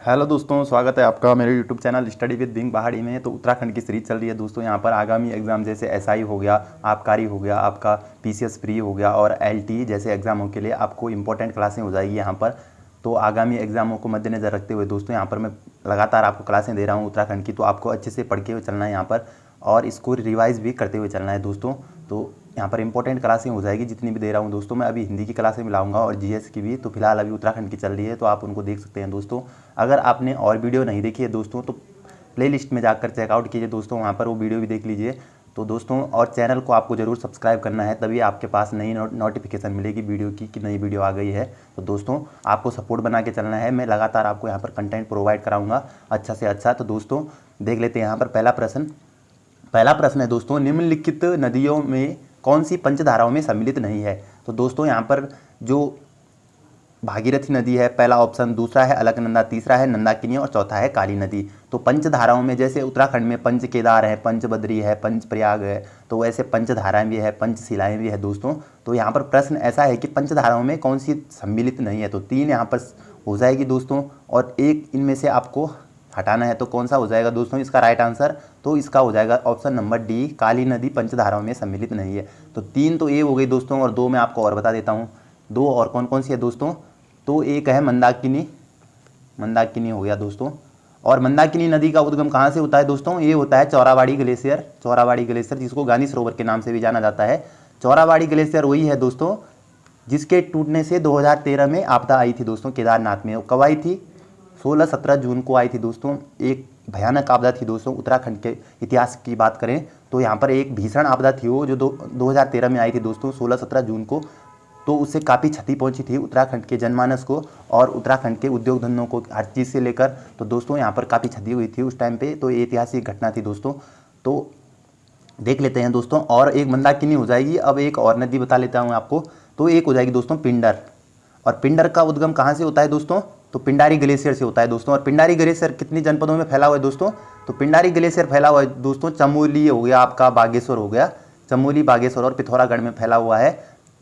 Hello दोस्तों, स्वागत है आपका मेरे YouTube channel study with Bing Pahadi में। तो उत्तराखंड की सीरीज चल रही है दोस्तों। यहाँ पर आगामी एग्जाम जैसे एसआई हो गया, आबकारी हो गया, आपका पीसीएस प्री हो गया और एलटी जैसे एग्जामों के लिए आपको इंपॉर्टेंट क्लासें हो जाएगी यहाँ पर। तो आगामी एग्जामों को मद्देनज़र रखते हुए दोस्तों यहाँ पर मैं लगातार आपको क्लासें दे रहा हूँ उत्तराखंड की। तो आपको अच्छे से पढ़ के हुए चलना है यहाँ पर और इसको रिवाइज़ भी करते हुए चलना है दोस्तों। तो यहाँ पर इंपॉर्टेंट क्लासें हो जाएगी जितनी भी दे रहा हूँ दोस्तों। मैं अभी हिंदी की क्लासें भी लाऊंगा और जीएस की भी। तो फिलहाल अभी उत्तराखंड की चल रही है तो आप उनको देख सकते हैं दोस्तों। अगर आपने और वीडियो नहीं देखी है दोस्तों तो प्लेलिस्ट में जाकर चेकआउट कीजिए दोस्तों, वहाँ पर वो वीडियो भी देख लीजिए। तो दोस्तों और चैनल को आपको ज़रूर सब्सक्राइब करना है, तभी आपके पास नई नोटिफिकेशन मिलेगी वीडियो की कि नई वीडियो आ गई है। तो दोस्तों आपको सपोर्ट बना के चलना है, मैं लगातार आपको यहाँ पर कंटेंट प्रोवाइड कराऊंगा अच्छा से अच्छा। तो दोस्तों देख लेते हैं यहाँ पर पहला प्रश्न है दोस्तों, निम्नलिखित नदियों में कौन सी पंचधाराओं में सम्मिलित नहीं है। तो दोस्तों यहाँ पर जो भागीरथी नदी है पहला ऑप्शन, दूसरा है अलकनंदा, तीसरा है नंदाकिनी और चौथा है काली नदी। तो पंचधाराओं में जैसे उत्तराखंड में पंच केदार है, पंच बद्री है, पंच प्रयाग है, तो वैसे पंचधाराएं भी है, पंचशिलाएं भी है दोस्तों। तो यहाँ पर प्रश्न ऐसा है कि पंचधाराओं में कौन सी सम्मिलित नहीं है। तो 3 यहाँ पर हो जाएगी दोस्तों और एक इनमें से आपको हटाना है। तो कौन सा हो जाएगा दोस्तों इसका राइट आंसर? तो इसका हो जाएगा ऑप्शन नंबर डी, काली नदी पंचधाराओं में सम्मिलित नहीं है। तो 3 तो ये हो गई दोस्तों और 2 मैं आपको और बता देता हूँ। 2 और कौन कौन सी है दोस्तों? तो एक है मंदाकिनी हो गया दोस्तों। और मंदाकिनी नदी का उद्गम कहाँ से होता है दोस्तों? ये होता है चौराबाड़ी ग्लेशियर जिसको गांधी सरोवर के नाम से भी जाना जाता है। चौराबाड़ी ग्लेशियर वही है दोस्तों जिसके टूटने से 2013 में आपदा आई थी दोस्तों केदारनाथ में। कब आई थी? 16-17 जून को आई थी दोस्तों। एक भयानक आपदा थी दोस्तों। उत्तराखंड के इतिहास की बात करें तो यहाँ पर एक भीषण आपदा थी वो जो 2013 में आई थी दोस्तों 16-17 जून को। तो उससे काफ़ी क्षति पहुंची थी उत्तराखंड के जनमानस को और उत्तराखंड के उद्योग धंधों को, हर चीज़ से लेकर। तो दोस्तों यहाँ पर काफ़ी क्षति हुई थी उस टाइम पे। तो ये ऐतिहासिक घटना थी दोस्तों। तो देख लेते हैं दोस्तों। और एक मंदाकिनी हो जाएगी। अब एक और नदी बता लेता हूँ आपको। तो एक हो जाएगी दोस्तों पिंडर। और पिंडर का उद्गम कहाँ से होता है दोस्तों? तो पिंडारी ग्लेशियर से होता है दोस्तों। और पिंडारी ग्लेशियर कितनी जनपदों में फैला हुआ है दोस्तों? तो पिंडारी ग्लेशियर फैला हुआ है दोस्तों चमोली हो गया, आपका बागेश्वर हो गया, चमोली, बागेश्वर और पिथौरागढ़ में फैला हुआ है।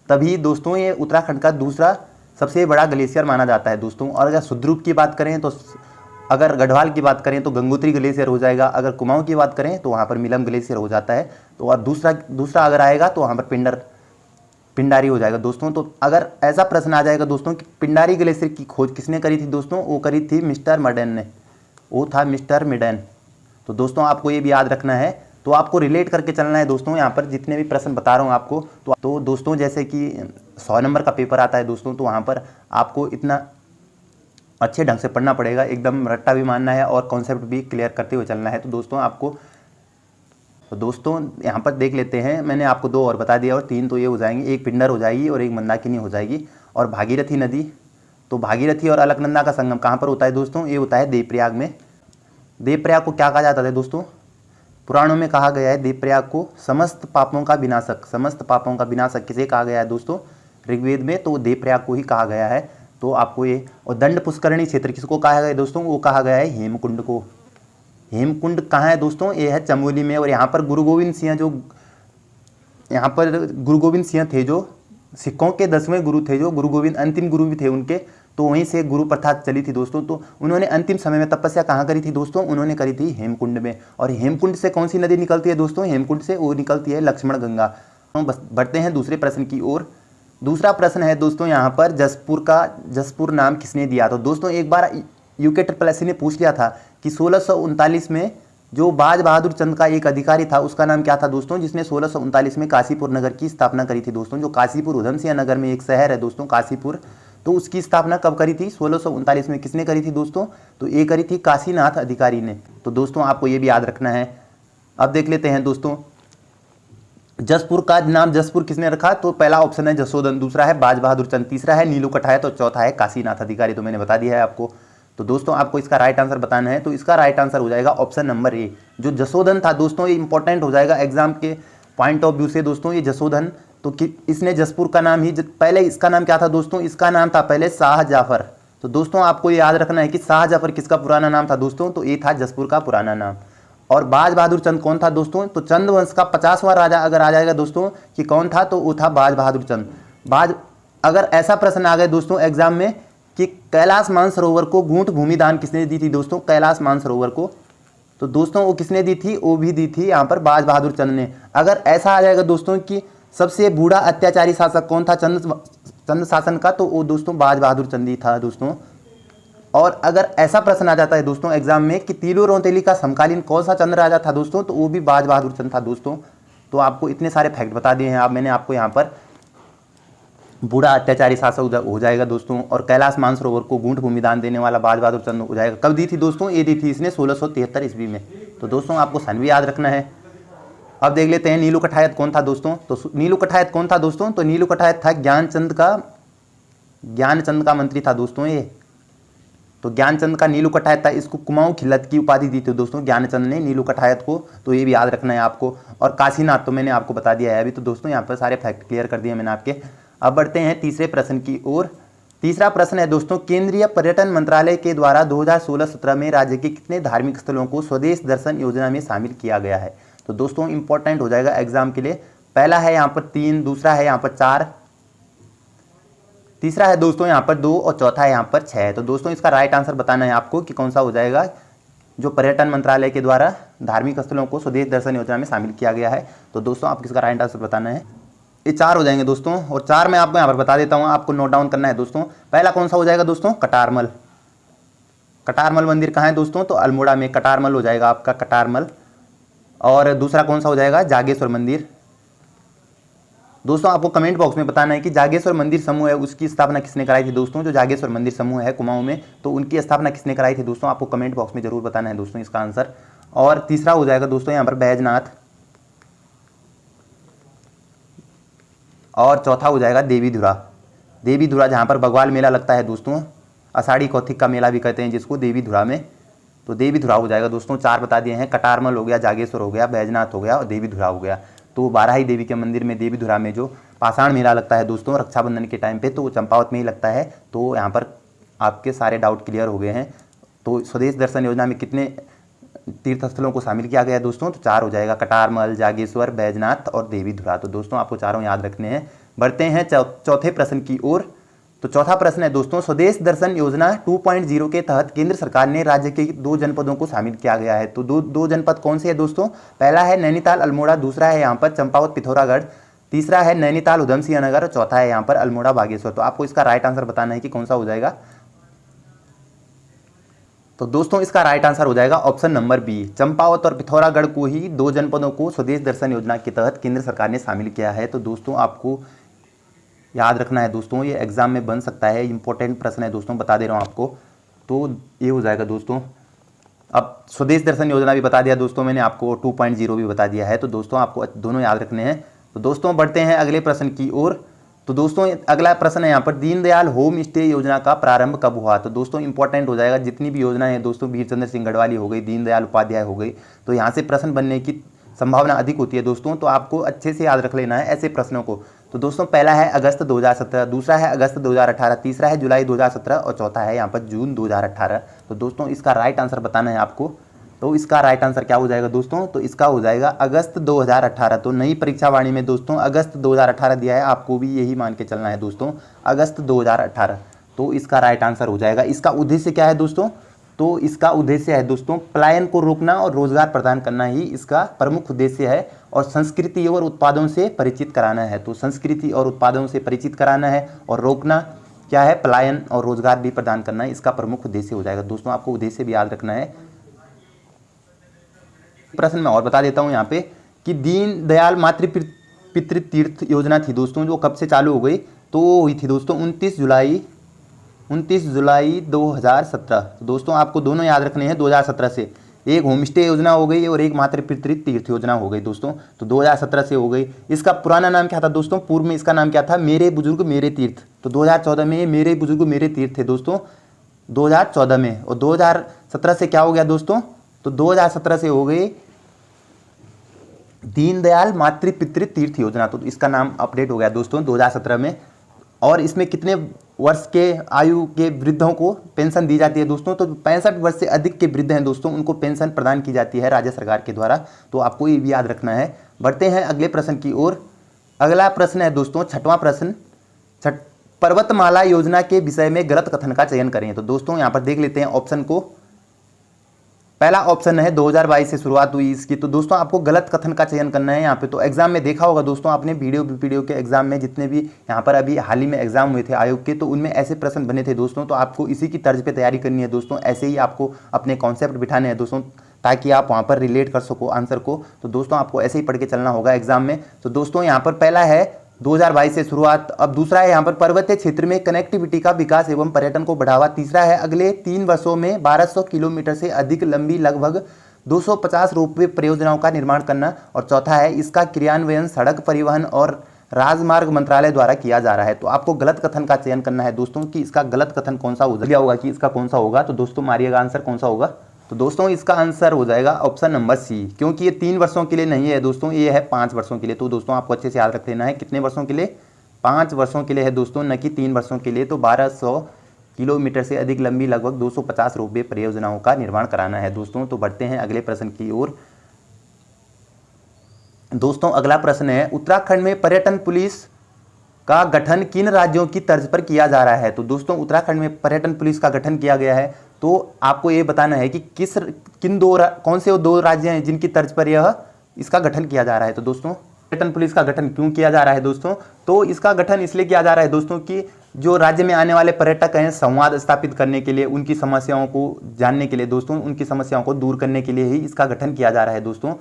तभी दोस्तों ये उत्तराखंड का दूसरा सबसे बड़ा ग्लेशियर माना जाता है दोस्तों। और अगर सुद्रुप की बात करें तो, अगर गढ़वाल की बात करें तो गंगोत्री ग्लेशियर हो जाएगा। अगर कुमाऊं की बात करें तो वहाँ पर मिलम ग्लेशियर हो जाता है। तो और दूसरा अगर आएगा तो वहाँ पर पिंडारी हो जाएगा दोस्तों। तो अगर ऐसा प्रश्न आ जाएगा दोस्तों कि पिंडारी ग्लेशियर की खोज किसने करी थी दोस्तों? वो करी थी मिस्टर मिडेन ने। वो था मिस्टर मिडेन। तो दोस्तों आपको ये भी याद रखना है। तो आपको रिलेट करके चलना है दोस्तों यहाँ पर जितने भी प्रश्न बता रहा हूँ आपको। तो दोस्तों जैसे कि 100 नंबर का पेपर आता है दोस्तों, तो वहाँ पर आपको इतना अच्छे ढंग से पढ़ना पड़ेगा, एकदम रट्टा भी मानना है और कॉन्सेप्ट भी क्लियर करते हुए चलना है। तो दोस्तों यहाँ पर देख लेते हैं। मैंने आपको 2 और बता दिया और 3 तो ये हो जाएंगी, एक पिंडर हो जाएगी और एक मंदाकिनी हो जाएगी। और भागीरथी नदी, तो भागीरथी और अलकनंदा का संगम कहाँ पर होता है दोस्तों? ये होता है देवप्रयाग में। देवप्रयाग को क्या कहा जाता है दोस्तों? पुराणों में कहा गया है देवप्रयाग को समस्त पापों का विनाशक किसे कहा गया है दोस्तों? ऋग्वेद में। तो देवप्रयाग को ही कहा गया है। तो आपको ये, और दंड पुष्करणी क्षेत्र किसको कहा गया है दोस्तों? वो कहा गया है हेमकुंड को। हेमकुंड कहाँ है दोस्तों? ये है चमोली में। और यहाँ पर गुरु गोविंद सिंह थे जो सिखों के 10वें गुरु थे, जो गुरु गोविंद अंतिम गुरु भी थे उनके। तो वहीं से गुरु प्रथा चली थी दोस्तों। तो उन्होंने अंतिम समय में तपस्या कहाँ करी थी दोस्तों? उन्होंने करी थी हेमकुंड में। और हेमकुंड से कौन सी नदी निकलती है दोस्तों? हेमकुंड से वो निकलती है लक्ष्मण गंगा। हम बस बढ़ते हैं दूसरे प्रश्न की ओर। दूसरा प्रश्न है दोस्तों यहाँ पर जसपुर नाम किसने दिया? तो दोस्तों एक बार UKSSC ने पूछ लिया था कि 1639 में जो बाज बहादुर चंद का एक अधिकारी था उसका नाम क्या था दोस्तों, जिसने 1639 में काशीपुर नगर की स्थापना करी थी दोस्तों। जो काशीपुर उधम सिंह नगर में एक शहर है दोस्तों काशीपुर, तो उसकी स्थापना कब करी थी? 1639 में। किसने करी थी दोस्तों? तो ये करी थी काशीनाथ अधिकारी ने। तो दोस्तों आपको ये भी याद रखना है। अब देख लेते हैं दोस्तों, जसपुर का नाम जसपुर किसने रखा? तो पहला ऑप्शन है जसोधन, दूसरा है बाज बहादुर चंद, तीसरा है नीलू कठायत और चौथा है काशीनाथ अधिकारी। तो मैंने बता दिया है आपको। तो दोस्तों आपको इसका राइट आंसर बताना है। तो इसका राइट आंसर हो जाएगा ऑप्शन नंबर ए, जो जसोधन था दोस्तों। ये इंपॉर्टेंट हो जाएगा एग्जाम के पॉइंट ऑफ व्यू से दोस्तों। ये जसोधन, तो इसने जसपुर का नाम ही पहले, इसका नाम क्या था दोस्तों? इसका नाम था पहले शाह जाफर। तो दोस्तों आपको ये याद रखना है कि शाह जाफर किसका पुराना नाम था दोस्तों? तो ये था जसपुर का पुराना नाम। और बाज बहादुर चंद कौन था दोस्तों? तो चंद वंश का 50वां राजा अगर आ जाएगा दोस्तों कि कौन था, तो वो था बाज बहादुर चंद। अगर ऐसा प्रश्न आ गया दोस्तों एग्जाम में कि कैलाश मानसरोवर को गूंठ भूमि दान किसने दी थी दोस्तों? कैलाश मानसरोवर को तो दोस्तों वो किसने दी थी? वो भी दी थी यहाँ पर बाज बहादुर चंद ने। अगर ऐसा आ जाएगा दोस्तों कि सबसे बूढ़ा अत्याचारी शासक कौन था चंद शासन का, तो वो दोस्तों बाज बहादुर चंद ही था दोस्तों। और अगर ऐसा प्रश्न आ जाता है दोस्तों एग्जाम में कि तीलू रौतेली का समकालीन कौन सा चंद्र राजा था दोस्तों, तो वो भी बाज बहादुर चंद था दोस्तों। तो आपको इतने सारे फैक्ट बता दिए हैं आप, मैंने आपको यहाँ पर बूढ़ा अत्याचारी शासक हो जाएगा दोस्तों, और कैलाश मानसरोवर को गूंठ भूमि दान देने वाला बाज बहादुर चंद हो जाएगा। कब दी थी दोस्तों? ये दी थी इसने 1673 ईस्वी में। तो दोस्तों आपको सन भी याद रखना है। अब देख लेते हैं नीलू कठायत कौन था दोस्तों। तो नीलू कठायत कौन था दोस्तों? तो नीलू कठायत था ज्ञानचंद का मंत्री था दोस्तों ये। तो ज्ञानचंद का नीलू कठायत था, इसको कुमाऊं खिलत की उपाधि दी थी दोस्तों ज्ञानचंद ने नीलू कठायत को। तो ये भी याद रखना है आपको। और काशीनाथ तो मैंने आपको बता दिया है अभी। तो दोस्तों यहाँ पर सारे फैक्ट क्लियर कर दिए मैंने आपके। अब बढ़ते हैं तीसरे प्रश्न की ओर। तीसरा प्रश्न है दोस्तों, केंद्रीय पर्यटन मंत्रालय के द्वारा 2016-17 में राज्य के कितने धार्मिक स्थलों को स्वदेश दर्शन योजना में शामिल किया गया है? तो दोस्तों इंपॉर्टेंट हो जाएगा एग्जाम के लिए। पहला है यहाँ पर 3, दूसरा है यहाँ पर 4, तीसरा है दोस्तों यहाँ पर 2 और चौथा है यहाँ पर 6। तो दोस्तों इसका राइट आंसर बताना है आपको कि कौन सा हो जाएगा जो पर्यटन मंत्रालय के द्वारा धार्मिक स्थलों को स्वदेश दर्शन योजना में शामिल किया गया है। तो दोस्तों आपको इसका राइट आंसर बताना है। ये 4 हो जाएंगे दोस्तों, और 4 मैं आपको यहाँ पर बता देता हूँ, आपको नोट डाउन करना है दोस्तों। पहला कौन सा हो जाएगा दोस्तों? कटारमल। कटारमल मंदिर कहाँ है दोस्तों? तो अल्मोड़ा में कटारमल हो जाएगा आपका, कटारमल। और दूसरा कौन सा हो जाएगा? जागेश्वर मंदिर। दोस्तों आपको कमेंट बॉक्स में बताना है कि जागेश्वर मंदिर समूह है उसकी स्थापना किसने कराई थी दोस्तों। जो जागेश्वर मंदिर समूह है कुमाऊं में, तो उनकी स्थापना किसने कराई थी दोस्तों? आपको कमेंट बॉक्स में जरूर बताना है दोस्तों इसका आंसर। और तीसरा हो जाएगा दोस्तों यहाँ पर बैजनाथ, और चौथा हो जाएगा देवीधुरा। देवीधुरा जहाँ पर बगवाल मेला लगता है दोस्तों, आषाढ़ी कौथिक का मेला भी कहते हैं जिसको, देवीधुरा में। तो देवीधुरा हो जाएगा दोस्तों। 4 बता दिए हैं, कटारमल हो गया, जागेश्वर हो गया, बैजनाथ हो गया और देवीधुरा हो गया। तो बाराही देवी के मंदिर में देवीधुरा में जो पाषाण मेला लगता है दोस्तों रक्षाबंधन के टाइम पे, तो वो चंपावत में ही लगता है। तो यहाँ पर आपके सारे डाउट क्लियर हो गए हैं। तो स्वदेश दर्शन योजना में कितने तीर्थ स्थलों को शामिल किया गया है दोस्तों? तो 4 हो जाएगा, कटारमल, जागेश्वर, बैजनाथ और देवीधुरा। तो दोस्तों आपको चारों याद रखने हैं। बढ़ते हैं चौथे प्रश्न की ओर। तो चौथा प्रश्न है दोस्तों, स्वदेश दर्शन योजना 2.0 के तहत केंद्र सरकार ने राज्य के 2 जनपदों को शामिल किया गया है। तो दो जनपद कौन से है दोस्तों? पहला है नैनीताल अल्मोड़ा, दूसरा है यहाँ पर चंपावत पिथौरागढ़, तीसरा है नैनीताल उधमसिंह नगर और चौथा है यहाँ पर अल्मोड़ा बागेश्वर। तो आपको इसका राइट आंसर बताना है कि कौन सा हो जाएगा। तो दोस्तों इसका राइट आंसर हो जाएगा ऑप्शन नंबर बी, चंपावत और पिथौरागढ़ को ही 2 जनपदों को स्वदेश दर्शन योजना के तहत केंद्र सरकार ने शामिल किया है। तो दोस्तों आपको याद रखना है दोस्तों, ये एग्जाम में बन सकता है, इंपॉर्टेंट प्रश्न है दोस्तों, बता दे रहा हूँ आपको। तो ये हो जाएगा दोस्तों। अब स्वदेश दर्शन योजना भी बता दिया दोस्तों मैंने आपको, 2.0 भी बता दिया है। तो दोस्तों आपको दोनों याद रखने हैं। तो दोस्तों बढ़ते हैं अगले प्रश्न की ओर। तो दोस्तों अगला प्रश्न है यहाँ पर, दीनदयाल होम स्टे योजना का प्रारंभ कब हुआ? तो दोस्तों इंपॉर्टेंट हो जाएगा, जितनी भी योजना है दोस्तों, वीर चंद्र सिंह गढ़वाली हो गई, दीनदयाल उपाध्याय हो गई, तो यहाँ से प्रश्न बनने की संभावना अधिक होती है दोस्तों। तो आपको अच्छे से याद रख लेना है ऐसे प्रश्नों को। तो दोस्तों पहला है अगस्त 2017, दूसरा है अगस्त 2018, तीसरा है जुलाई 2017 और चौथा है यहाँ पर जून 2018। तो दोस्तों इसका राइट आंसर बताना है आपको। तो इसका राइट आंसर क्या हो जाएगा दोस्तों? तो इसका हो जाएगा अगस्त 2018। तो नई परीक्षा वाणी में दोस्तों अगस्त 2018 दिया है, आपको भी यही मान के चलना है दोस्तों, अगस्त 2018। तो इसका राइट आंसर हो जाएगा। इसका उद्देश्य क्या है दोस्तों? तो इसका उद्देश्य है दोस्तों पलायन को रोकना और रोजगार प्रदान करना ही इसका प्रमुख उद्देश्य है, और संस्कृति और उत्पादों से परिचित कराना है। तो संस्कृति और उत्पादों से परिचित कराना है और रोकना क्या है? पलायन और रोजगार भी प्रदान करना है, इसका प्रमुख उद्देश्य हो जाएगा दोस्तों। आपको उद्देश्य भी याद रखना है। प्रश्न में और बता देता हूं यहाँ पे कि दीनदयाल मातृ पितृ तीर्थ योजना थी दोस्तों, जो कब से चालू हो गई? तो वो हुई थी दोस्तों 29 जुलाई 2017। तो दोस्तों आपको दोनों याद रखने हैं 2017 से। एक होम स्टे योजना हो गई और एक मातृ पितृ तीर्थ योजना हो गई दोस्तों। तो 2017 से हो गई। इसका पुराना नाम क्या था दोस्तों? पूर्व में इसका नाम क्या था? मेरे बुजुर्ग मेरे तीर्थ। तो 2014 में मेरे बुजुर्ग मेरे तीर्थ थे दोस्तों, 2014 में। और 2017 से क्या हो गया दोस्तों? तो 2017 से हो गई दीनदयाल मातृ पितृ तीर्थ योजना। तो इसका नाम अपडेट हो गया दोस्तों 2017 में। और इसमें कितने वर्ष के आयु के वृद्धों को पेंशन दी जाती है दोस्तों? तो 65 वर्ष से अधिक के वृद्ध हैं दोस्तों, उनको पेंशन प्रदान की जाती है राज्य सरकार के द्वारा। तो आपको ये भी याद रखना है। बढ़ते हैं अगले प्रश्न की ओर। अगला प्रश्न है दोस्तों छठवां प्रश्न। पर्वतमाला योजना के विषय में गलत कथन का चयन करें। तो दोस्तों यहाँ पर देख लेते हैं ऑप्शन को। पहला ऑप्शन है 2022 से शुरुआत हुई इसकी। तो दोस्तों आपको गलत कथन का चयन करना है यहाँ पे। तो एग्जाम में देखा होगा दोस्तों आपने, वीडियो के एग्जाम में जितने भी यहाँ पर अभी हाल ही में एग्जाम हुए थे आयोग के, तो उनमें ऐसे प्रश्न बने थे दोस्तों। तो आपको इसी की तर्ज पे तैयारी करनी है दोस्तों, ऐसे ही आपको अपने कॉन्सेप्ट बिठाने हैं दोस्तों, ताकि आप वहाँ पर रिलेट कर सको आंसर को। तो दोस्तों आपको ऐसे ही पढ़ के चलना होगा एग्जाम में। तो दोस्तों यहाँ पर पहला है 2022 से शुरुआत। अब दूसरा है यहाँ पर पर्वतीय क्षेत्र में कनेक्टिविटी का विकास एवं पर्यटन को बढ़ावा। तीसरा है अगले 3 वर्षों में 1200 किलोमीटर से अधिक लंबी लगभग 250 रोपवे परियोजनाओं का निर्माण करना। और चौथा है इसका क्रियान्वयन सड़क परिवहन और राजमार्ग मंत्रालय द्वारा किया जा रहा है। तो आपको गलत कथन का चयन करना है दोस्तों कि इसका गलत कथन कौन सा होगा कि इसका कौन सा होगा। तो दोस्तों मारिएगा आंसर कौन सा होगा। तो दोस्तों इसका आंसर हो जाएगा ऑप्शन नंबर सी, क्योंकि ये 3 वर्षों के लिए नहीं है दोस्तों, ये है 5 वर्षों के लिए। तो दोस्तों आपको अच्छे से याद रख लेना है, कितने वर्षों के लिए, 5 वर्षों के लिए है दोस्तों, न कि 3 वर्षों के लिए। तो 1200 किलोमीटर से अधिक लंबी लगभग 250 रोपवे परियोजनाओं का निर्माण कराना है दोस्तों। तो बढ़ते हैं अगले प्रश्न की ओर। दोस्तों अगला प्रश्न है उत्तराखंड में पर्यटन पुलिस का गठन किन राज्यों की तर्ज पर किया जा रहा है। तो दोस्तों उत्तराखंड में पर्यटन पुलिस का गठन किया गया है। तो आपको ये बताना है कि कौन से 2 राज्य हैं जिनकी तर्ज पर यह इसका गठन किया जा रहा है। तो दोस्तों पर्यटन पुलिस का गठन क्यों किया जा रहा है दोस्तों, तो इसका गठन इसलिए किया जा रहा है दोस्तों कि जो राज्य में आने वाले पर्यटक हैं, संवाद स्थापित करने के लिए, उनकी समस्याओं को जानने के लिए दोस्तों, उनकी समस्याओं को दूर करने के लिए ही इसका गठन किया जा रहा है दोस्तों।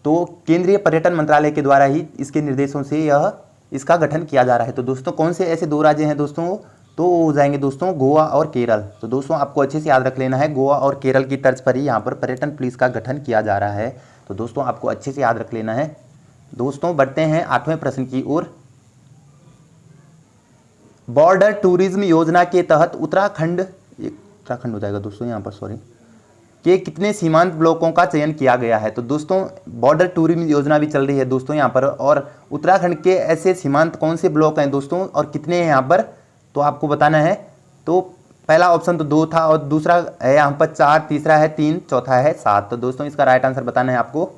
तो केंद्रीय पर्यटन मंत्रालय के द्वारा ही इसके निर्देशों से यह इसका गठन किया जा रहा है। तो दोस्तों कौन से ऐसे 2 राज्य हैं दोस्तों, तो हो जाएंगे दोस्तों गोवा और केरल। तो दोस्तों आपको अच्छे से याद रख लेना है, गोवा और केरल की तर्ज पर ही यहाँ पर पर्यटन पुलिस का गठन किया जा रहा है। तो दोस्तों आपको अच्छे से याद रख लेना है। दोस्तों बढ़ते हैं 8वें प्रश्न की ओर। बॉर्डर टूरिज्म योजना के तहत उत्तराखंड हो जाएगा दोस्तों यहाँ पर, सॉरी, के कितने सीमांत ब्लॉकों का चयन किया गया है। तो दोस्तों बॉर्डर टूरिज्म योजना भी चल रही है दोस्तों यहाँ पर, और उत्तराखंड के ऐसे सीमांत कौन से ब्लॉक हैं दोस्तों और कितने हैं यहाँ पर, तो आपको बताना है। तो पहला ऑप्शन तो 2 था और दूसरा है यहाँ पर 4, तीसरा है 3, चौथा है 7। तो दोस्तों इसका राइट आंसर बताना है आपको।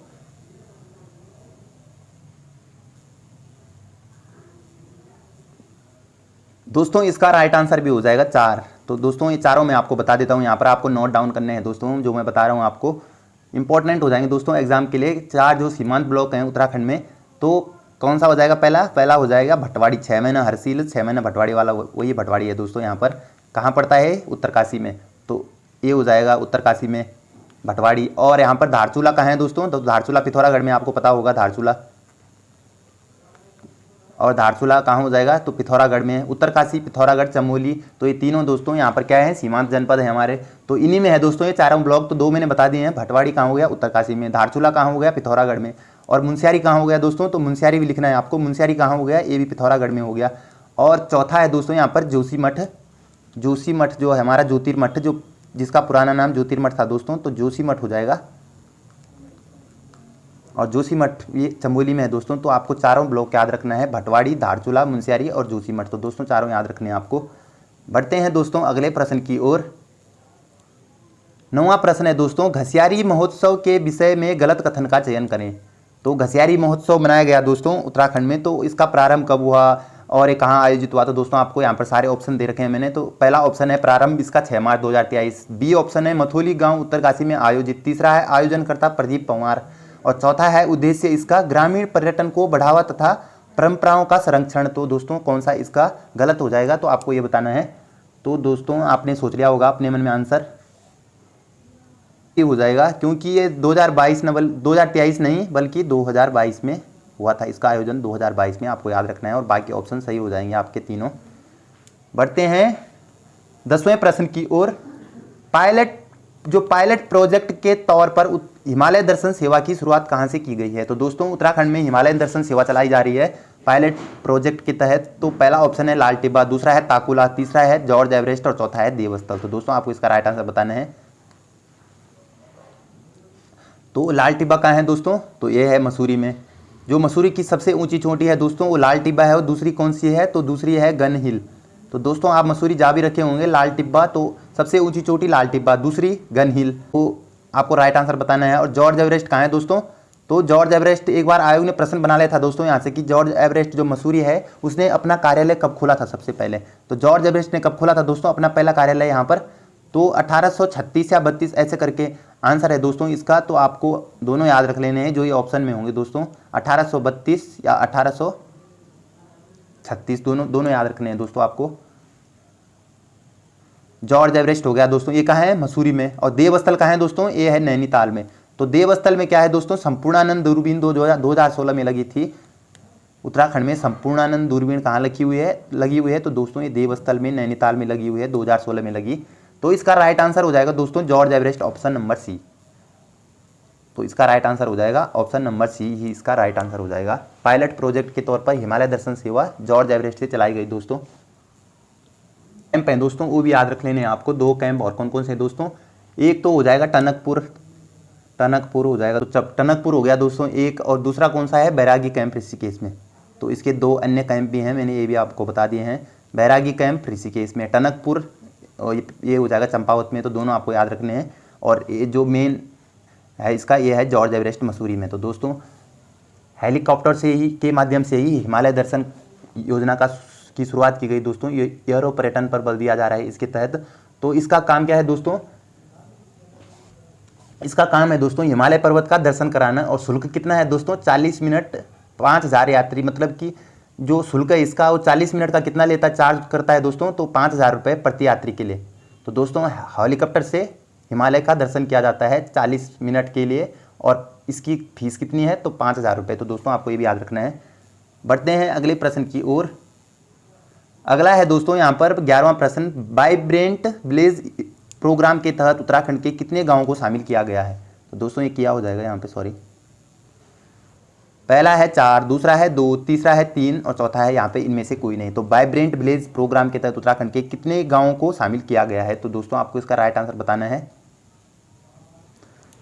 दोस्तों इसका राइट आंसर भी हो जाएगा 4। तो दोस्तों ये चारों मैं आपको बता देता हूँ, यहाँ पर आपको नोट डाउन करने हैं दोस्तों, जो मैं बता रहा हूँ आपको इंपॉर्टेंट हो जाएंगे दोस्तों एग्जाम के लिए। 4 जो सीमांत ब्लॉक हैं उत्तराखंड में, तो कौन सा हो जाएगा, पहला हो जाएगा भटवाड़ी, 6 महीना हरसील, 6 महीना भटवाड़ी वाला, वही भटवाड़ी है दोस्तों। यहाँ पर कहाँ पड़ता है, उत्तरकाशी में। तो ये हो जाएगा उत्तरकाशी में भटवाड़ी। और यहाँ पर धारचूला कहाँ है दोस्तों, तो धारचूला पिथौरागढ़ में, आपको पता होगा धारचूला। और धारचूला कहाँ हो जाएगा, तो पिथौरागढ़ में। उत्तरकाशी, पिथौरागढ़, चमोली, तो ये तीनों दोस्तों यहाँ पर क्या है, सीमांत जनपद है हमारे। तो इन्हीं में है दोस्तों ये चारों ब्लॉक। तो 2 मैंने बता दिए हैं, भटवाड़ी कहाँ हो गया, उत्तरकाशी में, धारचूला कहाँ हो गया, पिथौरागढ़ में, और मुनस्यारी कहाँ हो गया दोस्तों, तो मुनस्यारी भी लिखना है आपको, मुनस्यारी कहाँ हो गया, ये भी पिथौरागढ़ में हो गया। और चौथा है दोस्तों यहाँ पर जोशीमठ जो है हमारा ज्योतिर्मठ, जो जिसका पुराना नाम ज्योतिर्मठ था दोस्तों, तो जोशीमठ हो जाएगा। और जोशीमठ ये चमोली में है दोस्तों। तो आपको चारों ब्लॉक याद रखना है, भटवाड़ी, धारचूला, मुनस्यारी और जोशीमठ। तो दोस्तों चारों याद रखने हैं आपको। बढ़ते हैं दोस्तों अगले प्रश्न की ओर। 9वां प्रश्न है दोस्तों, घसियारी महोत्सव के विषय में गलत कथन का चयन करें। तो घसियारी महोत्सव मनाया गया दोस्तों उत्तराखंड में, तो इसका प्रारंभ कब हुआ और ये कहाँ आयोजित हुआ। तो दोस्तों आपको यहाँ पर सारे ऑप्शन दे रखे हैं मैंने। तो पहला ऑप्शन है प्रारंभ इसका 6 मार्च 2023। बी ऑप्शन है मथोली गांव उत्तरकाशी में आयोजित। तीसरा है आयोजनकर्ता प्रदीप पंवार। और चौथा है उद्देश्य इसका ग्रामीण पर्यटन को बढ़ावा तथा परंपराओं का संरक्षण। तो दोस्तों कौन सा इसका गलत हो जाएगा, तो आपको ये बताना है। तो दोस्तों आपने सोच लिया होगा अपने मन में आंसर, ये हो जाएगा, क्योंकि ये 2023 नहीं बल्कि 2022 में हुआ था इसका आयोजन, 2022 में आपको याद रखना है। और बाकी ऑप्शन सही हो जाएंगे आपके तीनों। बढ़ते हैं 10वें प्रश्न की ओर। पायलट प्रोजेक्ट के तौर पर हिमालय दर्शन सेवा की शुरुआत कहाँ से की गई है। तो दोस्तों उत्तराखंड में हिमालय दर्शन सेवा चलाई जा रही है पायलट प्रोजेक्ट के तहत। तो पहला ऑप्शन है लाल टिब्बा, दूसरा है ताकुला, तीसरा है जॉर्ज एवरेस्ट और चौथा है देवस्थल। तो दोस्तों आपको इसका राइट आंसर बताना है। तो लाल टिब्बा कहाँ है दोस्तों, तो ये है मसूरी में। जो मसूरी की सबसे ऊंची चोटी है दोस्तों वो लाल टिब्बा है। और दूसरी कौन सी है, तो दूसरी है गन हिल। तो दोस्तों आप मसूरी जा भी रखे होंगे, लाल टिब्बा, तो सबसे ऊंची चोटी लाल टिब्बा, दूसरी गन हिल। तो आपको राइट आंसर बताना है। और जॉर्ज एवरेस्ट कहाँ है दोस्तों, तो जॉर्ज एवरेस्ट, एक बार आयोग ने प्रश्न बना लिया था दोस्तों यहाँ से कि जॉर्ज एवरेस्ट जो मसूरी है उसने अपना कार्यालय कब खोला था सबसे पहले। तो जॉर्ज एवरेस्ट ने कब खोला था दोस्तों अपना पहला कार्यालय यहाँ पर, तो 1836 या 32 ऐसे करके आंसर है दोस्तों इसका। तो आपको दोनों याद रख लेने हैं जो ये ऑप्शन में होंगे दोस्तों, 1832 या 1836, दोनों याद रखने हैं दोस्तों आपको। जॉर्ज एवरेस्ट हो गया दोस्तों, ये कहाँ है, मसूरी में। और देवस्थल कहाँ है दोस्तों, ये है नैनीताल में। तो देवस्थल में क्या है दोस्तों, संपूर्णानंद दूरबीन 2016 में लगी थी उत्तराखंड में। संपूर्णानंद दूरबीन कहाँ लगी हुई है तो दोस्तों ये देवस्थल में नैनीताल में लगी हुई है, 2016 में लगी। तो इसका राइट आंसर हो जाएगा दोस्तों George Everest, option number C. तो इसका राइट आंसर हो जाएगा ऑप्शन नंबर सी ही इसका राइट आंसर हो जाएगा। पायलट प्रोजेक्ट के तौर पर हिमालय दर्शन सेवा जॉर्ज एवरेस्ट से चलाई गई दोस्तों। कैंप है दोस्तों वो भी याद रख लेने हैं आपको, 2 कैंप और कौन कौन से दोस्तों, एक तो हो जाएगा टनकपुर हो जाएगा, तो टनकपुर हो गया दोस्तों एक, और दूसरा कौन सा है, बैरागी कैंप ऋषिकेश में। तो इसके 2 अन्य कैंप भी हैं, मैंने ये भी आपको बता दिए हैं। बैरागी कैंप ऋषिकेश में, टनकपुर और ये हो जाएगा चंपावत में। तो दोनों आपको याद रखने हैं। और ये जो मेन है इसका ये है जॉर्ज एवरेस्ट मसूरी में। तो दोस्तों हेलीकॉप्टर से ही के माध्यम से ही हिमालय दर्शन योजना की शुरुआत की गई दोस्तों। ये एयरो पर्यटन पर बल दिया जा रहा है इसके तहत। तो इसका काम क्या है दोस्तों, इसका काम है दोस्तों हिमालय पर्वत का दर्शन कराना। और शुल्क कितना है दोस्तों, 40 मिनट 5000 यात्री, मतलब कि जो शुल्क है इसका वो 40 मिनट का कितना लेता है, चार्ज करता है दोस्तों, तो 5000 रुपये प्रति यात्री के लिए। तो दोस्तों हेलीकॉप्टर से हिमालय का दर्शन किया जाता है 40 मिनट के लिए, और इसकी फीस कितनी है, तो 5000 रुपये। तो दोस्तों आपको ये भी याद रखना है। बढ़ते हैं अगले प्रश्न की ओर। अगला है दोस्तों यहाँ पर 11वां प्रश्न, वाइब्रेंट विलेज प्रोग्राम के तहत उत्तराखंड के कितने गांवों को शामिल किया गया है। तो दोस्तों ये किया हो जाएगा यहाँ पे, सॉरी, पहला है 4, दूसरा है 2, तीसरा है 3 और चौथा है यहाँ पे इनमें से कोई नहीं। तो वाइब्रेंट विलेज प्रोग्राम के तहत उत्तराखंड के कितने गांवों को शामिल किया गया है। तो दोस्तों आपको इसका राइट आंसर बताना है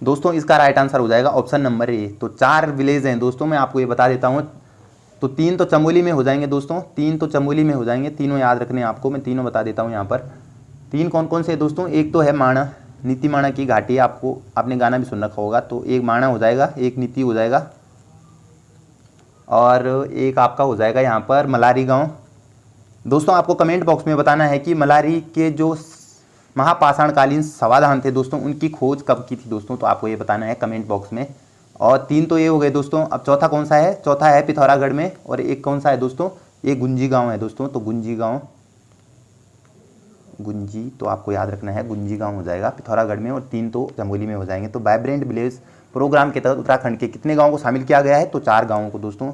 दोस्तों। इसका राइट आंसर हो जाएगा ऑप्शन नंबर ए। तो 4 विलेज हैं दोस्तों, मैं आपको ये बता देता हूँ। तो 3 तो चमोली में हो जाएंगे दोस्तों, 3 तो चमोली में हो जाएंगे, तीनों याद रखने हैं आपको, मैं तीनों बता देता हूँ यहाँ पर। 3 कौन कौन से दोस्तों, एक तो है माणा, नीति माणा की घाटी, आपने गाना भी सुन रखा होगा। तो एक माणा हो जाएगा, एक नीति हो जाएगा, और एक आपका हो जाएगा यहाँ पर मलारी गांव। दोस्तों आपको कमेंट बॉक्स में बताना है कि मलारी के जो महापाषाणकालीन समाधान थे दोस्तों उनकी खोज कब की थी दोस्तों। तो आपको ये बताना है कमेंट बॉक्स में। और 3 तो ये हो गए दोस्तों। अब चौथा कौन सा है, चौथा है पिथौरागढ़ में, और एक कौन सा है दोस्तों, ये गुंजी गाँव है दोस्तों। तो गुंजी गाँव, गुंजी, तो आपको याद रखना है गुंजी गाँव हो जाएगा पिथौरागढ़ में, और 3 तो चमोली में हो जाएंगे। तो वाइब्रेंट विलेज प्रोग्राम के तहत उत्तराखंड के कितने गांवों को शामिल किया गया है, तो 4 गांवों को दोस्तों।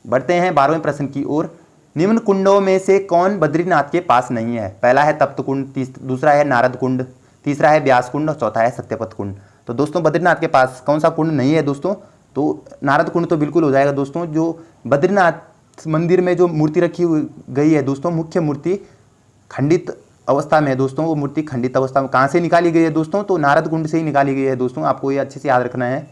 बढ़ते हैं 12वें प्रश्न की ओर। निम्न कुंडों में से कौन बद्रीनाथ के पास नहीं है। पहला है तप्त कुंड, दूसरा है नारद कुंड, तीसरा है व्यास कुंड और चौथा है सत्यपथ कुंड। तो दोस्तों बद्रीनाथ के पास कौन सा कुंड नहीं है दोस्तों, तो नारद कुंड तो बिल्कुल हो जाएगा दोस्तों। जो बद्रीनाथ मंदिर में जो मूर्ति रखी गई है दोस्तों, मुख्य मूर्ति खंडित अवस्था में है दोस्तों। वो मूर्ति खंडित अवस्था में कहाँ से निकाली गई है दोस्तों, तो नारद कुंड से ही निकाली गई है दोस्तों। आपको ये अच्छे से याद रखना है,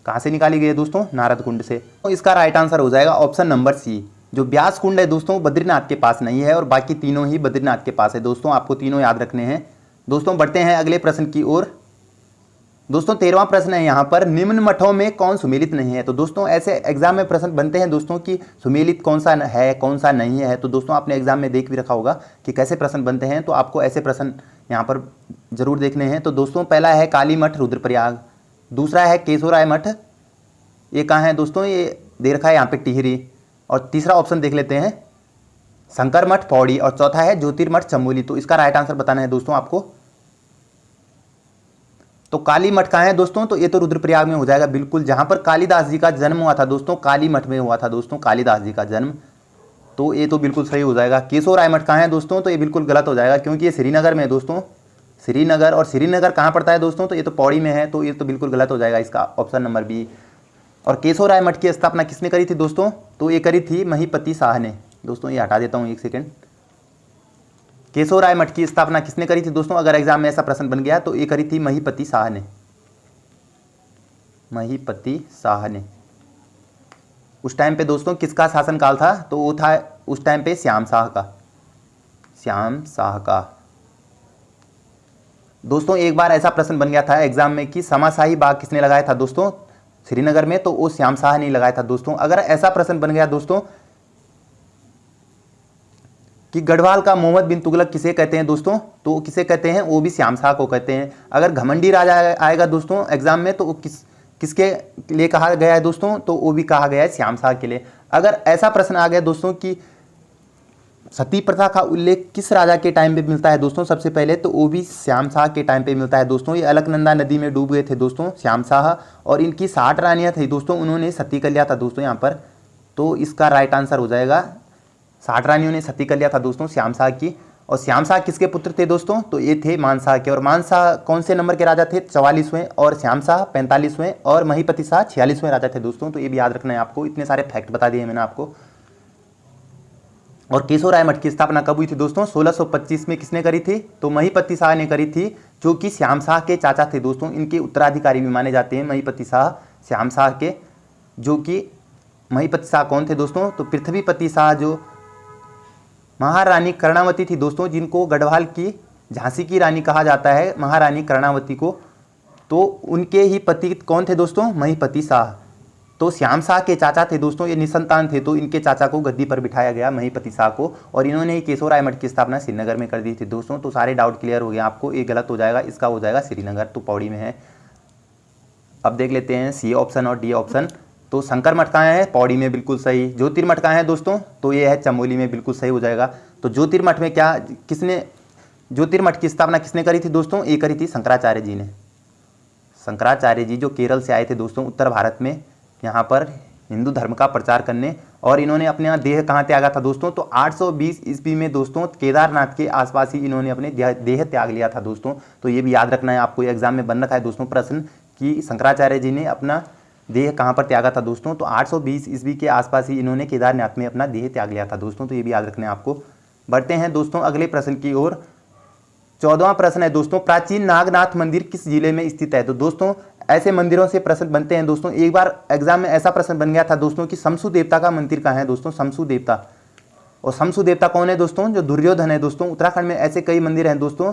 कहाँ से निकाली गई है दोस्तों, नारद कुंड से। तो इसका राइट आंसर हो जाएगा ऑप्शन नंबर सी। जो व्यास कुंड है दोस्तों बद्रीनाथ के पास नहीं है, और बाकी तीनों ही बद्रीनाथ के पास है दोस्तों। आपको तीनों याद रखने हैं दोस्तों। बढ़ते हैं अगले प्रश्न की ओर। दोस्तों 13वां प्रश्न है यहाँ पर, निम्न मठों में कौन सुमेलित नहीं है। तो दोस्तों ऐसे एग्जाम में प्रश्न बनते हैं दोस्तों कि सुमेलित कौन सा है कौन सा नहीं है। तो दोस्तों आपने एग्जाम में देख भी रखा होगा कि कैसे प्रश्न बनते हैं, तो आपको ऐसे प्रश्न यहाँ पर जरूर देखने हैं। तो दोस्तों पहला है काली मठ रुद्रप्रयाग, दूसरा है केशोराय मठ, ये कहाँ है दोस्तों, ये दे रखा है यहाँ पे टिहरी, और तीसरा ऑप्शन देख लेते हैं शंकर मठ पौड़ी, और चौथा है ज्योतिर्मठ चमोली। तो इसका राइट आंसर बताना है दोस्तों आपको। तो काली मठ कहाँ है दोस्तों, तो ये तो रुद्रप्रयाग में हो जाएगा बिल्कुल, जहाँ पर कालिदास जी का जन्म हुआ था दोस्तों, काली मठ में हुआ था दोस्तों कालिदास जी का जन्म। तो ये तो बिल्कुल सही हो जाएगा। केशोराय मठ कहाँ है दोस्तों, तो ये बिल्कुल गलत हो जाएगा, क्योंकि ये श्रीनगर में है दोस्तों, श्रीनगर। और श्रीनगर कहाँ पड़ता है दोस्तों, तो ये तो पौड़ी में है। तो ये तो बिल्कुल गलत हो जाएगा इसका ऑप्शन नंबर बी। और केशोराय मठ की स्थापना किसने करी थी दोस्तों, तो ये करी थी महिपति शाह ने दोस्तों। ये हटा देता हूँ एक सेकेंड। केशोराय मठ की स्थापना किसने करी थी दोस्तों, अगर एग्जाम में ऐसा प्रश्न बन गया तो ये करी थी महिपति शाह ने, महिपति शाह ने। उस टाइम पे दोस्तों किसका शासनकाल था, तो वो था उस टाइम पे श्याम शाह का, श्याम शाह का। दोस्तों एक बार ऐसा प्रश्न बन गया था एग्जाम में कि समाशाही बाग किसने लगाया था दोस्तों श्रीनगर में, तो वो श्याम शाह ने लगाया था दोस्तों। अगर ऐसा प्रश्न बन गया दोस्तों कि गढ़वाल का मोहम्मद बिन तुगलक किसे कहते हैं दोस्तों, तो किसे कहते हैं, वो भी श्याम शाह को कहते हैं। अगर घमंडी राजा आएगा दोस्तों एग्जाम में, तो वो किसके लिए कहा गया है दोस्तों, तो वो भी कहा गया है श्याम शाह के लिए। अगर ऐसा प्रश्न आ गया दोस्तों कि सती प्रथा का उल्लेख किस राजा के टाइम पे मिलता है दोस्तों सबसे पहले, तो वो भी श्याम शाह के टाइम पे मिलता है दोस्तों। ये अलकनंदा नदी में डूब गए थे दोस्तों श्याम शाह, और इनकी 60 रानियाँ थी दोस्तों, उन्होंने सती कर लिया था दोस्तों यहाँ पर। तो इसका राइट आंसर हो जाएगा 60 रानियों ने सती कर लिया था दोस्तों श्याम शाह की। और श्याम शाह किसके पुत्र थे दोस्तों, तो ये थे मानशाह के। और मानशाह कौन से नंबर के राजा थे, 44वें, और श्याम शाह 45वें, और महीपति शाह 46वें राजा थे दोस्तों। तो ये भी याद रखना है आपको। इतने सारे फैक्ट बता दिए मैंने आपको। और केशवराय मठ की स्थापना कब हुई थी दोस्तों, 1625 में किसने करी थी, तो महीपति शाह ने करी थी, जो कि श्याम शाह के चाचा थे दोस्तों। इनके उत्तराधिकारी भी माने जाते हैं महीपति शाह श्याम शाह के। जो कि महीपति शाह कौन थे दोस्तों, तो पृथ्वीपति शाह जो महारानी कर्णावती थी दोस्तों, जिनको गढ़वाल की झांसी की रानी कहा जाता है महारानी कर्णावती को, तो उनके ही पति कौन थे दोस्तों, महीपति शाह। तो श्याम शाह के चाचा थे दोस्तों, ये निसंतान थे, तो इनके चाचा को गद्दी पर बिठाया गया महीपति शाह को, और इन्होंने ही केशवराय मठ की स्थापना श्रीनगर में कर दी थी दोस्तों। तो सारे डाउट क्लियर हो गए आपको। ये गलत हो जाएगा, इसका हो जाएगा श्रीनगर, तो पौड़ी में है। अब देख लेते हैं सी ऑप्शन और डी ऑप्शन। तो शंकर मठ कहाँ है, पौड़ी में, बिल्कुल सही। ज्योतिर्मठ कहाँ है दोस्तों, तो ये है चमोली में, बिल्कुल सही हो जाएगा। तो ज्योतिर्मठ में क्या ज्योतिर्मठ की स्थापना किसने करी थी दोस्तों, ये करी थी शंकराचार्य जी ने। शंकराचार्य जी जो केरल से आए थे दोस्तों उत्तर भारत में, यहाँ पर हिंदू धर्म का प्रचार करने, और इन्होंने अपने यहाँ देह कहाँ त्यागा था दोस्तों, तो 820 ईस्वी में दोस्तों केदारनाथ के आसपास ही इन्होंने अपने देह त्याग लिया था दोस्तों। तो ये भी याद रखना है आपको, एग्जाम में बन रखा है दोस्तों प्रश्न कि शंकराचार्य जी ने अपना देह कहाँ पर त्यागा था दोस्तों, तो 820 ईस्वी के आसपास ही इन्होंने केदारनाथ में अपना देह त्याग लिया था दोस्तों। तो ये भी याद रखना है आपको। बढ़ते हैं दोस्तों अगले प्रश्न की ओर। 14वां प्रश्न है दोस्तों, प्राचीन नागनाथ मंदिर किस जिले में स्थित है। तो दोस्तों ऐसे मंदिरों से प्रश्न बनते हैं दोस्तों। एक बार एग्जाम में ऐसा प्रश्न बन गया था दोस्तों कि शमसु देवता का मंदिर कहाँ है दोस्तों, शमसु देवता। और शमसु देवता कौन है दोस्तों, जो दुर्योधन है दोस्तों। उत्तराखंड में ऐसे कई मंदिर हैं दोस्तों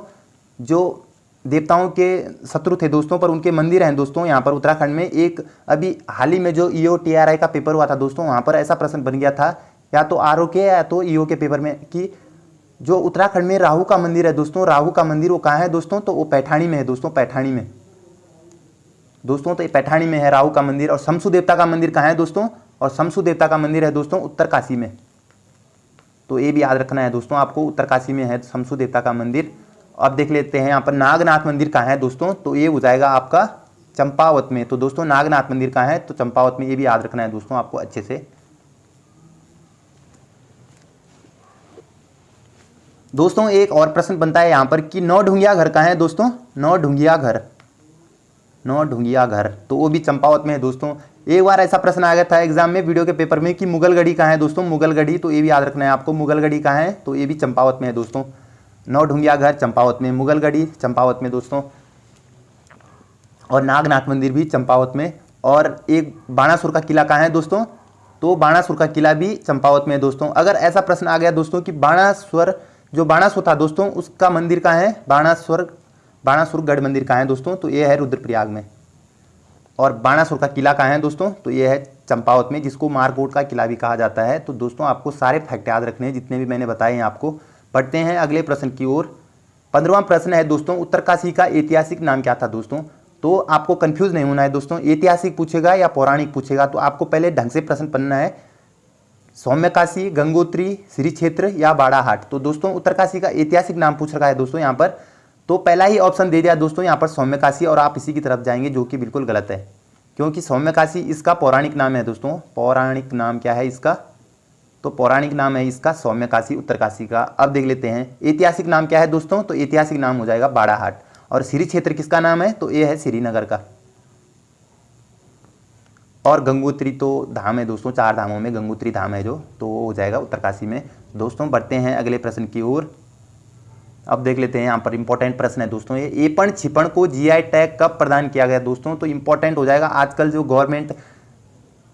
जो देवताओं के शत्रु थे दोस्तों, पर उनके मंदिर हैं दोस्तों यहाँ पर उत्तराखंड में। एक अभी हाल ही में जो EOTRI का पेपर हुआ था दोस्तों, वहाँ पर ऐसा प्रश्न बन गया था, या तो RO के या तो EO के पेपर में, कि जो उत्तराखंड में राहु का मंदिर है दोस्तों, राहु का मंदिर वो कहाँ है दोस्तों, तो वो पैठाणी में है दोस्तों, पैठाणी में दोस्तों। तो ये पैठाणी में है राहु का मंदिर। और शमसु देवता का मंदिर कहाँ है दोस्तों, और शमसु देवता का मंदिर है दोस्तों उत्तरकाशी में। तो ये भी याद रखना है दोस्तों आपको, उत्तरकाशी में है शमसु देवता का मंदिर। अब देख लेते हैं यहाँ पर नागनाथ मंदिर कहाँ है दोस्तों, तो ये हो जाएगा आपका चंपावत में। तो दोस्तों नागनाथ मंदिर कहाँ है, तो चंपावत में। ये भी याद रखना है दोस्तों आपको अच्छे से। दोस्तों एक और प्रश्न बनता है यहाँ पर कि नौढुंगिया घर कहाँ है दोस्तों, नौढुंगिया घर, नौढुंगिया घर, तो वो भी चंपावत में है दोस्तों। एक बार ऐसा प्रश्न आ गया था एग्जाम में वीडियो के पेपर में कि मुगलगढ़ी कहाँ है दोस्तों, मुगलगढ़ी। तो ये भी याद रखना है आपको, मुगलगढ़ी कहाँ है, तो ये भी चंपावत में है दोस्तों। नौढुंगिया घर चंपावत में, मुगलगढ़ी चंपावत में दोस्तों, और नागनाथ मंदिर भी चंपावत में। और एक बाणासुर का किला कहाँ है दोस्तों, तो बाणासुर का किला भी चंपावत में है दोस्तों। अगर ऐसा प्रश्न आ गया दोस्तों कि जो बाणासुर था दोस्तों उसका मंदिर कहाँ है, बाणासुरगढ़ मंदिर कहाँ है दोस्तों, तो ये है रुद्रप्रयाग में। और बाणासुर का किला कहाँ है दोस्तों, तो ये है चंपावत में, जिसको मारकोट का किला भी कहा जाता है। तो दोस्तों आपको सारे फैक्ट याद रखने हैं जितने भी मैंने बताए हैं आपको। पढ़ते हैं अगले प्रश्न की ओर। 15वां प्रश्न है दोस्तों, उत्तरकाशी का ऐतिहासिक नाम क्या था दोस्तों। तो आपको कंफ्यूज नहीं होना है दोस्तों, ऐतिहासिक पूछेगा या पौराणिक पूछेगा, तो आपको पहले ढंग से प्रश्न पढ़ना है। सौम्यकाशी, गंगोत्री, श्री क्षेत्र या बाड़ाहाट। तो दोस्तों उत्तरकाशी का ऐतिहासिक नाम पूछ रखा है दोस्तों यहाँ पर, तो पहला ही ऑप्शन दे दिया दोस्तों यहाँ पर सौम्यकाशी, और आप इसी की तरफ जाएंगे जो कि बिल्कुल गलत है, क्योंकि सौम्यकाशी इसका पौराणिक नाम है दोस्तों। पौराणिक नाम क्या है इसका, तो पौराणिक नाम है इसका सौम्यकाशी उत्तरकाशी का। अब देख लेते हैं ऐतिहासिक नाम क्या है दोस्तों, तो ऐतिहासिक नाम हो जाएगा बाड़ाहाट। और श्री क्षेत्र किसका नाम है, तो ये है श्रीनगर का। और गंगोत्री तो धाम है दोस्तों, 4 धामों में गंगोत्री धाम है जो, तो वो हो जाएगा उत्तरकाशी में। दोस्तों बढ़ते हैं अगले प्रश्न की ओर। अब देख लेते हैं यहाँ पर इंपॉर्टेंट प्रश्न है दोस्तों, ये एपण छिपण को GI टैग कब प्रदान किया गया दोस्तों, तो इंपॉर्टेंट हो जाएगा। आजकल जो गवर्नमेंट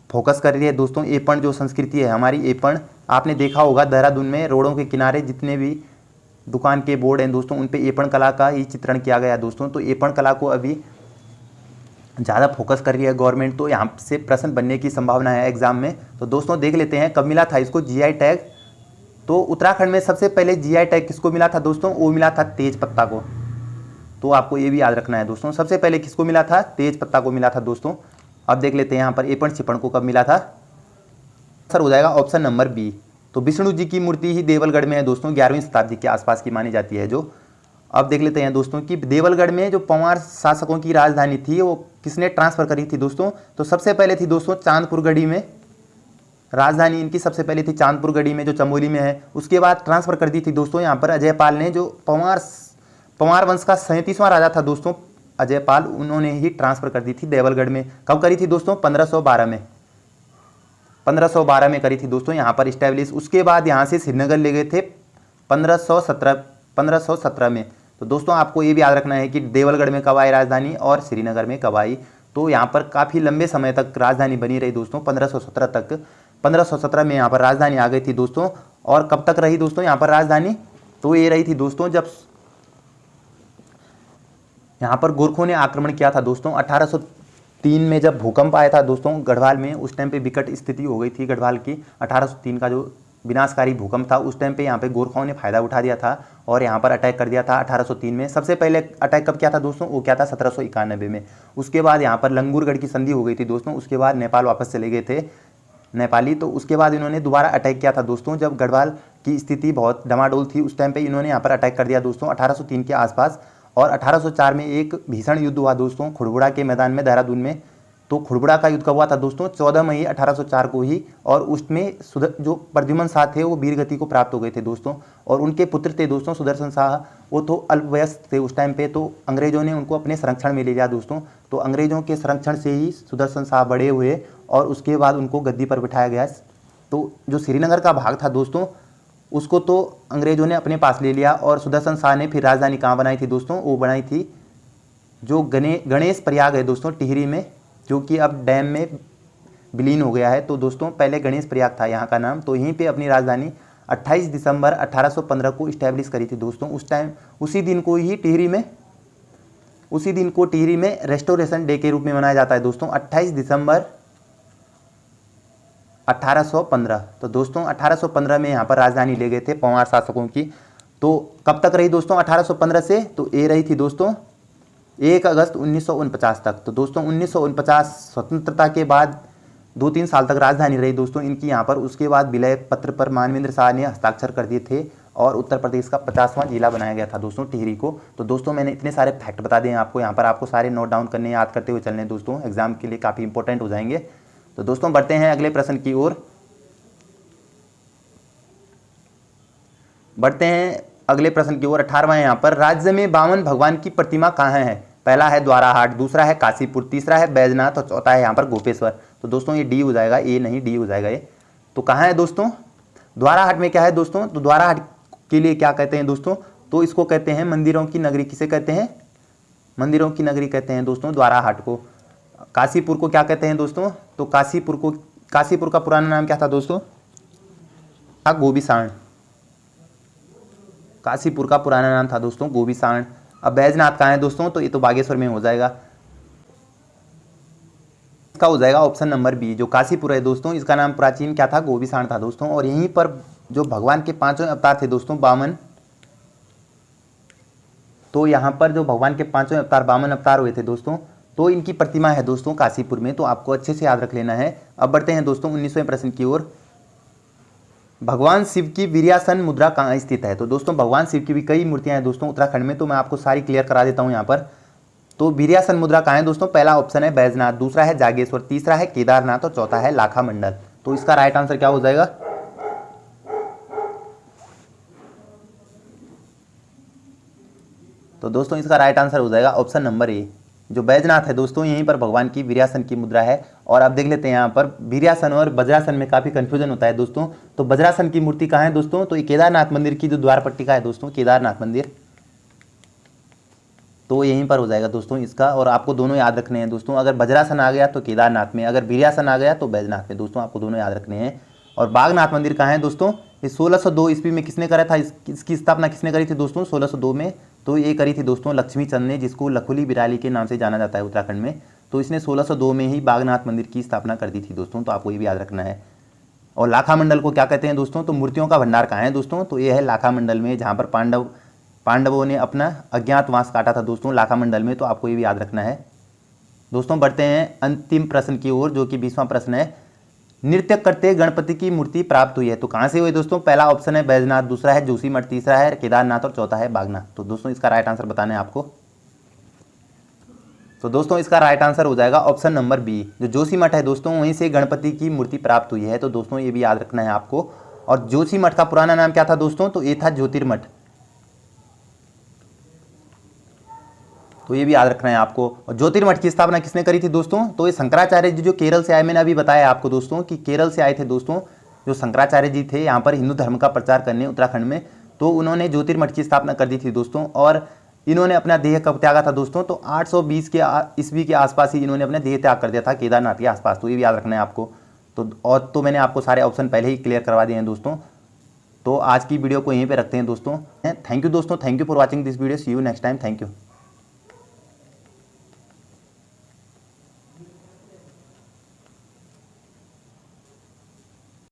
फोकस कर रही है दोस्तों, एपण जो संस्कृति है हमारी, एपण आपने देखा होगा देहरादून में रोडों के किनारे जितने भी दुकान के बोर्ड हैं दोस्तों, उन पे एपण कला का ही चित्रण किया गया है दोस्तों। तो एपण कला को अभी ज़्यादा फोकस कर रही है गवर्नमेंट, तो यहाँ से प्रश्न बनने की संभावना है एग्जाम में। तो दोस्तों देख लेते हैं कब मिला था इसको जीआई टैग। तो उत्तराखंड में सबसे पहले जीआई टैग किसको मिला था दोस्तों? वो मिला था तेज पत्ता को। तो आपको ये भी याद रखना है दोस्तों, सबसे पहले किसको मिला था? तेज पत्ता को मिला था दोस्तों। अब देख लेते हैं यहाँ पर एपण छिपण को कब मिला था। सर हो जाएगा ऑप्शन नंबर बी। तो विष्णु जी की मूर्ति ही देवलगढ़ में है दोस्तों, 11वीं शताब्दी के आसपास की मानी जाती है जो। अब देख लेते हैं दोस्तों कि देवलगढ़ में जो पंवार शासकों की राजधानी थी वो किसने ट्रांसफर करी थी दोस्तों? तो सबसे पहले थी दोस्तों चांदपुर गढ़ी में, राजधानी इनकी सबसे पहले थी चांदपुर गढ़ी में जो चमोली में है। उसके बाद ट्रांसफर कर दी थी दोस्तों यहाँ पर अजयपाल ने, जो पंवार वंश का 37वां राजा था दोस्तों अजयपाल, उन्होंने ही ट्रांसफर कर दी थी देवलगढ़ में। कब करी थी दोस्तों? 1512 में, 1512 में करी थी दोस्तों यहाँ पर इस्टेब्लिश। उसके बाद यहाँ से श्रीनगर ले गए थे 1517 में। तो दोस्तों आपको ये भी याद रखना है कि देवलगढ़ में कब आई राजधानी और श्रीनगर में कब आई। तो यहाँ पर काफ़ी लंबे समय तक राजधानी बनी रही दोस्तों, 1517 तक। 1517 में यहाँ पर राजधानी आ गई थी दोस्तों। और कब तक रही दोस्तों यहाँ पर राजधानी? तो ये रही थी दोस्तों जब यहाँ पर गोरखों ने आक्रमण किया था दोस्तों 1803 में, जब भूकंप आया था दोस्तों गढ़वाल में। उस टाइम पे विकट स्थिति हो गई थी गढ़वाल की। 1803 का जो विनाशकारी भूकंप था, उस टाइम पे यहाँ पे गोरखों ने फायदा उठा दिया था और यहाँ पर अटैक कर दिया था 1803 में। सबसे पहले अटैक कब किया था दोस्तों? वो क्या था 1791 में। उसके बाद यहाँ पर लंगूरगढ़ की संधि हो गई थी दोस्तों। उसके बाद नेपाल वापस चले गए थे नेपाली। तो उसके बाद इन्होंने दोबारा अटैक किया था दोस्तों, जब गढ़वाल की स्थिति बहुत डमाडोल थी। उस टाइम पे इन्होंने यहाँ पर अटैक कर दिया दोस्तों 1803 के आसपास। और 1804 में एक भीषण युद्ध हुआ दोस्तों खुड़बुड़ा के मैदान में, देहरादून में। तो खुड़बुड़ा का युद्ध कब हुआ था दोस्तों? 14 मई 1804 को ही। और उसमें जो प्रद्युमन शाह थे वो वीरगति को प्राप्त हो गए थे दोस्तों। और उनके पुत्र थे दोस्तों सुदर्शन शाह, वो तो अल्पवयस्क थे उस टाइम पे। तो अंग्रेजों ने उनको अपने संरक्षण में ले लिया दोस्तों। तो अंग्रेजों के संरक्षण से ही सुदर्शन शाह बड़े हुए और उसके बाद उनको गद्दी पर बिठाया गया। तो जो श्रीनगर का भाग था दोस्तों उसको तो अंग्रेजों ने अपने पास ले लिया। और सुदर्शन शाह ने फिर राजधानी कहाँ बनाई थी दोस्तों? वो बनाई थी जो गणेश प्रयाग है दोस्तों टिहरी में, जो कि अब डैम में विलीन हो गया है। तो दोस्तों पहले गणेश प्रयाग था यहाँ का नाम। तो यहीं पे अपनी राजधानी 28 दिसंबर 1815 को इस्टेब्लिश करी थी दोस्तों। उस टाइम उसी दिन को टिहरी में रेस्टोरेशन डे के रूप में मनाया जाता है दोस्तों, 28 दिसंबर 1815। तो दोस्तों 1815 में यहाँ पर राजधानी ले गए थे पंवार शासकों की। तो कब तक रही दोस्तों 1815 से? तो ये रही थी दोस्तों 1 अगस्त 1949 तक। तो दोस्तों 1949 स्वतंत्रता के बाद 2-3 साल तक राजधानी रही दोस्तों इनकी यहाँ पर। उसके बाद विलय पत्र पर मानवेंद्र शाह ने हस्ताक्षर कर दिए थे और उत्तर प्रदेश का 50वां जिला बनाया गया था दोस्तों टिहरी को। तो दोस्तों मैंने इतने सारे फैक्ट बता दिए आपको, यहाँ पर आपको सारे नोट डाउन करने, याद करते हुए चलने दोस्तों, एग्जाम के लिए काफ़ी इंपॉर्टेंट हो जाएंगे। तो दोस्तों बढ़ते हैं अगले प्रश्न की ओर। बढ़ते हैं अगले प्रश्न की ओर। 18वां है यहाँ पर, राज्य में बामन भगवान की प्रतिमा कहाँ है? पहला है द्वाराहाट, दूसरा है काशीपुर, तीसरा है बैजनाथ और चौथा है यहाँ पर गोपेश्वर। तो दोस्तों ये डी हो जाएगा, ए नहीं डी हो जाएगा ये। तो कहाँ है दोस्तों? द्वाराहाट में क्या है दोस्तों? तो द्वाराहाट के लिए क्या कहते हैं दोस्तों? तो इसको कहते हैं मंदिरों की नगरी। किसे कहते हैं? मंदिरों की नगरी कहते हैं दोस्तों द्वाराहाट को। काशीपुर को क्या कहते हैं दोस्तों? तो काशीपुर का पुराना नाम क्या था दोस्तों? गोबीसाण। काशीपुर का पुराना नाम था दोस्तों गोबीसाण। अब बैजनाथ कहाँ है दोस्तों? तो ये तो बागेश्वर में हो जाएगा, इसका हो जाएगा ऑप्शन नंबर बी। जो काशीपुर है दोस्तों इसका नाम प्राचीन क्या था? गोबीसाण था दोस्तों। और यहीं पर जो भगवान के 5वें अवतार थे दोस्तों बामन, तो यहाँ पर जो भगवान के 5वें अवतार बामन अवतार हुए थे दोस्तों, तो इनकी प्रतिमा है दोस्तों काशीपुर में। तो आपको अच्छे से याद रख लेना है। अब बढ़ते हैं दोस्तों 19वें प्रश्न की ओर। भगवान शिव की वीर्यासन मुद्रा कहाँ स्थित है? तो दोस्तों भगवान शिव की भी कई मूर्तियां हैं दोस्तों उत्तराखंड में, तो मैं आपको सारी क्लियर करा देता हूं यहाँ पर। तो वीर्यासन मुद्रा कहाँ है दोस्तों? पहला ऑप्शन है बैजनाथ, दूसरा है जागेश्वर, तीसरा है केदारनाथ और चौथा है लाखा मंडल। तो इसका राइट आंसर क्या हो जाएगा? तो दोस्तों इसका राइट आंसर हो जाएगा ऑप्शन नंबर ए। जो बैजनाथ है दोस्तों यहीं पर भगवान की वीर्यासन की मुद्रा है। और आप देख लेते हैं यहाँ पर वीर्यासन और वज्रासन में काफ़ी कंफ्यूजन होता है दोस्तों। तो वज्रासन की मूर्ति कहाँ है दोस्तों? तो ये केदारनाथ मंदिर की जो द्वार पट्टिका है दोस्तों, केदारनाथ मंदिर, तो यहीं पर हो जाएगा दोस्तों इसका। और आपको दोनों याद रखने हैं दोस्तों, अगर वज्रासन आ गया तो केदारनाथ में, अगर वीर्यासन आ गया तो बैजनाथ में दोस्तों, आपको दोनों याद रखने हैं। और बागनाथ मंदिर कहाँ है दोस्तों? ये 1602 ईस्वी में किसने करा था, इसकी स्थापना किसने करी थी दोस्तों 1602 में? तो ये करी थी दोस्तों लक्ष्मी चंद ने, जिसको लखुली बिराली के नाम से जाना जाता है उत्तराखंड में। तो इसने 1602 में ही बागनाथ मंदिर की स्थापना कर दी थी दोस्तों, तो आपको ये भी याद रखना है। और लाखा मंडल को क्या कहते हैं दोस्तों? तो मूर्तियों का भंडार कहाँ है दोस्तों? तो ये है लाखा मंडल में, जहाँ पर पांडवों ने अपना अज्ञातवास काटा था दोस्तों लाखा मंडल में, तो आपको ये भी याद रखना है। दोस्तों बढ़ते हैं अंतिम प्रश्न की ओर, जो कि 20वां प्रश्न है। नृत्य करते गणपति की मूर्ति प्राप्त हुई है, तो कहाँ से हुई दोस्तों? पहला ऑप्शन है बैजनाथ, दूसरा है जोशीमठ, तीसरा है केदारनाथ और चौथा है बागनाथ। तो दोस्तों इसका राइट आंसर बताना है आपको। तो दोस्तों इसका राइट आंसर हो जाएगा ऑप्शन नंबर बी, जो जोशीमठ है दोस्तों, वहीं से गणपति की मूर्ति प्राप्त हुई है। तो दोस्तों ये भी याद रखना है आपको। और जोशीमठ का पुराना नाम क्या था दोस्तों? तो ये था ज्योतिर्मठ। तो ये भी याद रखना है आपको। और ज्योतिर्मठ की स्थापना किसने करी थी दोस्तों? तो ये शंकराचार्य जी, जो केरल से आए, मैंने अभी बताया आपको दोस्तों कि केरल से आए थे दोस्तों, जो शंकराचार्य जी थे यहाँ पर हिंदू धर्म का प्रचार करने उत्तराखंड में। तो उन्होंने ज्योतिर्मठ की स्थापना कर दी थी दोस्तों, और इन्होंने अपना देह कब त्यागा था दोस्तों? तो 820 के ईस्वी के आसपास ही इन्होंने अपने देह त्याग कर दिया था केदारनाथ के आसपास। तो ये भी याद रखना है आपको। तो मैंने आपको सारे ऑप्शन पहले ही क्लियर करवा दिए हैं दोस्तों। तो आज की वीडियो को यहीं पे रखते हैं दोस्तों। थैंक यू दोस्तों, thank you for watching this video, see you next time, thank you.